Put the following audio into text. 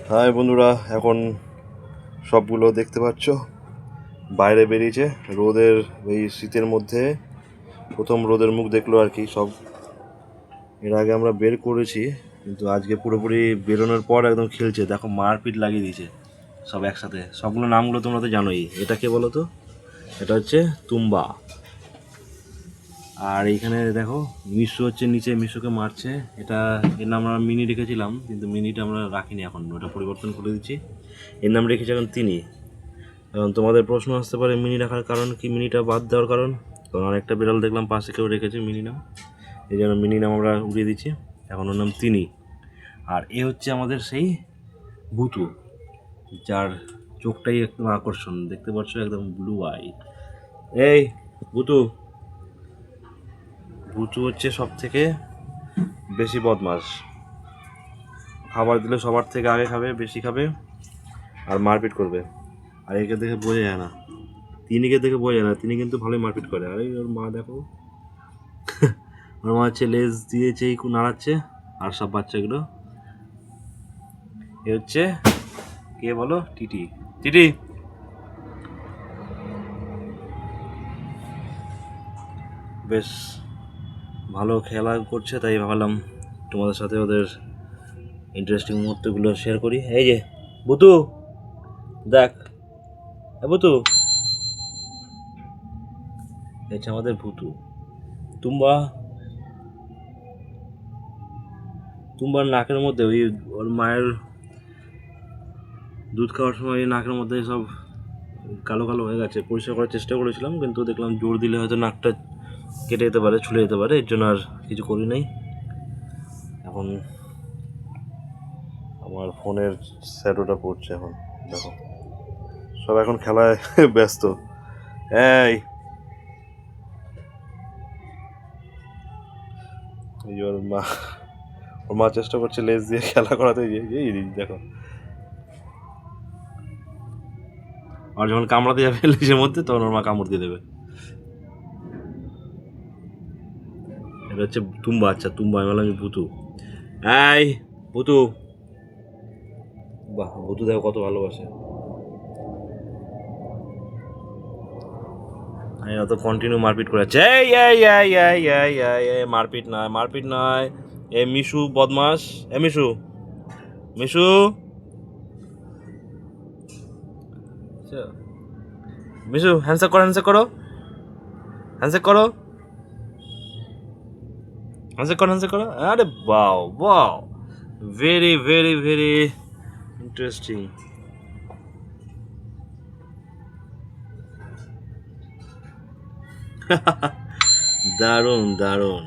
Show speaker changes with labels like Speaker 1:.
Speaker 1: High বন্ধুরা, এখন সবগুলো দেখতে পাচ্ছ বাইরে বেরিয়েছে রোদের, এই শীতের মধ্যে প্রথম রোদের মুখ দেখলো আর কি। সব এর আগে আমরা বের করেছি, কিন্তু আজকে পুরোপুরি বেরোনোর পর একদম খেলছে। দেখো মারপিট লাগিয়ে দিয়েছে সব একসাথে। সবগুলো নামগুলো তোমরা তো জানোই। এটা কে বলো তো? এটা হচ্ছে তুম্বা। আর এইখানে দেখো মিশু হচ্ছে নিচে, মিশুকে মারছে। এর নাম আমরা মিনি রেখেছিলাম, কিন্তু মিনিটা আমরা রাখিনি, এখন ওটা পরিবর্তন করে দিচ্ছি। এর নাম রেখেছি এখন তিনি। এখন তোমাদের প্রশ্ন আসতে পারে মিনি রাখার কারণ কি, মিনিটা বাদ দেওয়ার কারণ। কারণ আরেকটা বিড়াল দেখলাম পাশে কেউ রেখেছে মিনি নাম, এই জন্য মিনি নাম আমরা উড়িয়ে দিচ্ছি। এখন ওর নাম তিনি। আর এ হচ্ছে আমাদের সেই ভুতু, যার চোখটাই একদম আকর্ষণ, দেখতে পাচ্ছ একদম ব্লু আই। এই ভুতু, ভুতু হচ্ছে সব থেকে বেশি বদমাস। খাবার দিলে সবার থেকে আগে খাবে, বেশি খাবে, আর মারপিট করবে। আর একে দেখে বোঝা যায় না, তিনিকে দেখে বোঝা যায় না, তিনি কিন্তু ভালোই মারপিট করে। আরে ওর মা দেখো, ওর মা হচ্ছে লেজ দিয়েছে, নাড়াচ্ছে। আর সব বাচ্চাগুলো, এ হচ্ছে কে বলো? টিটি। টিটি বেশ ভালো খেলা করছে, তাই ভাবলাম তোমাদের সাথে ওদের ইন্টারেস্টিং মুহূর্তগুলো শেয়ার করি। এই যে বুতু, দেখ বুতু, হচ্ছে আমাদের ভুতু। তুম্বা, তুম্বার নাকের মধ্যে ওই ওর মায়ের দুধ খাওয়ার সময় নাকের মধ্যে সব কালো কালো হয়ে গেছে। পরিষ্কার করার চেষ্টা করেছিলাম, কিন্তু দেখলাম জোর দিলে হয়তো নাকটা কেটে যেতে পারে, ছুলে যেতে পারে, এর জন্য আর কিছু করি নাই। এখন আমার ফোনের শ্যাডোটা পড়ছে এখন, দেখো সব এখন খেলায় ব্যস্ত। এই এই যে ওর মা চেষ্টা করছে লেজ দিয়ে খেলা করাতে। এই দেখো, আর যখন কামড়াতে যাবে লেজের মধ্যে, তখন ওর মা কামড় দিয়ে দেবে। এটা হচ্ছে তুম্বা। আচ্ছা তুম্বা, আমি বললাম ভুতু। এই ভুতু, বাহ, ভুতু দেখো কত ভালোবাসে। এরা তো কন্টিনিউ মারপিট করে যাচ্ছে। এই এই এই এই এই এই এই মারপিট নয়, মারপিট নয়। এ মিশু বদমাস। এ মিশু, মিশু, মিশু হ্যান্ডশেক করো, হ্যান্ডশেক করো, হ্যান্ডশেক করো, হ্যান্ডশেক করো, হ্যান্ডশেক করো। আরে বাও বাও, ভেরি ভেরি ভেরি ইন্টারেস্টিং। দারুণ দারুণ।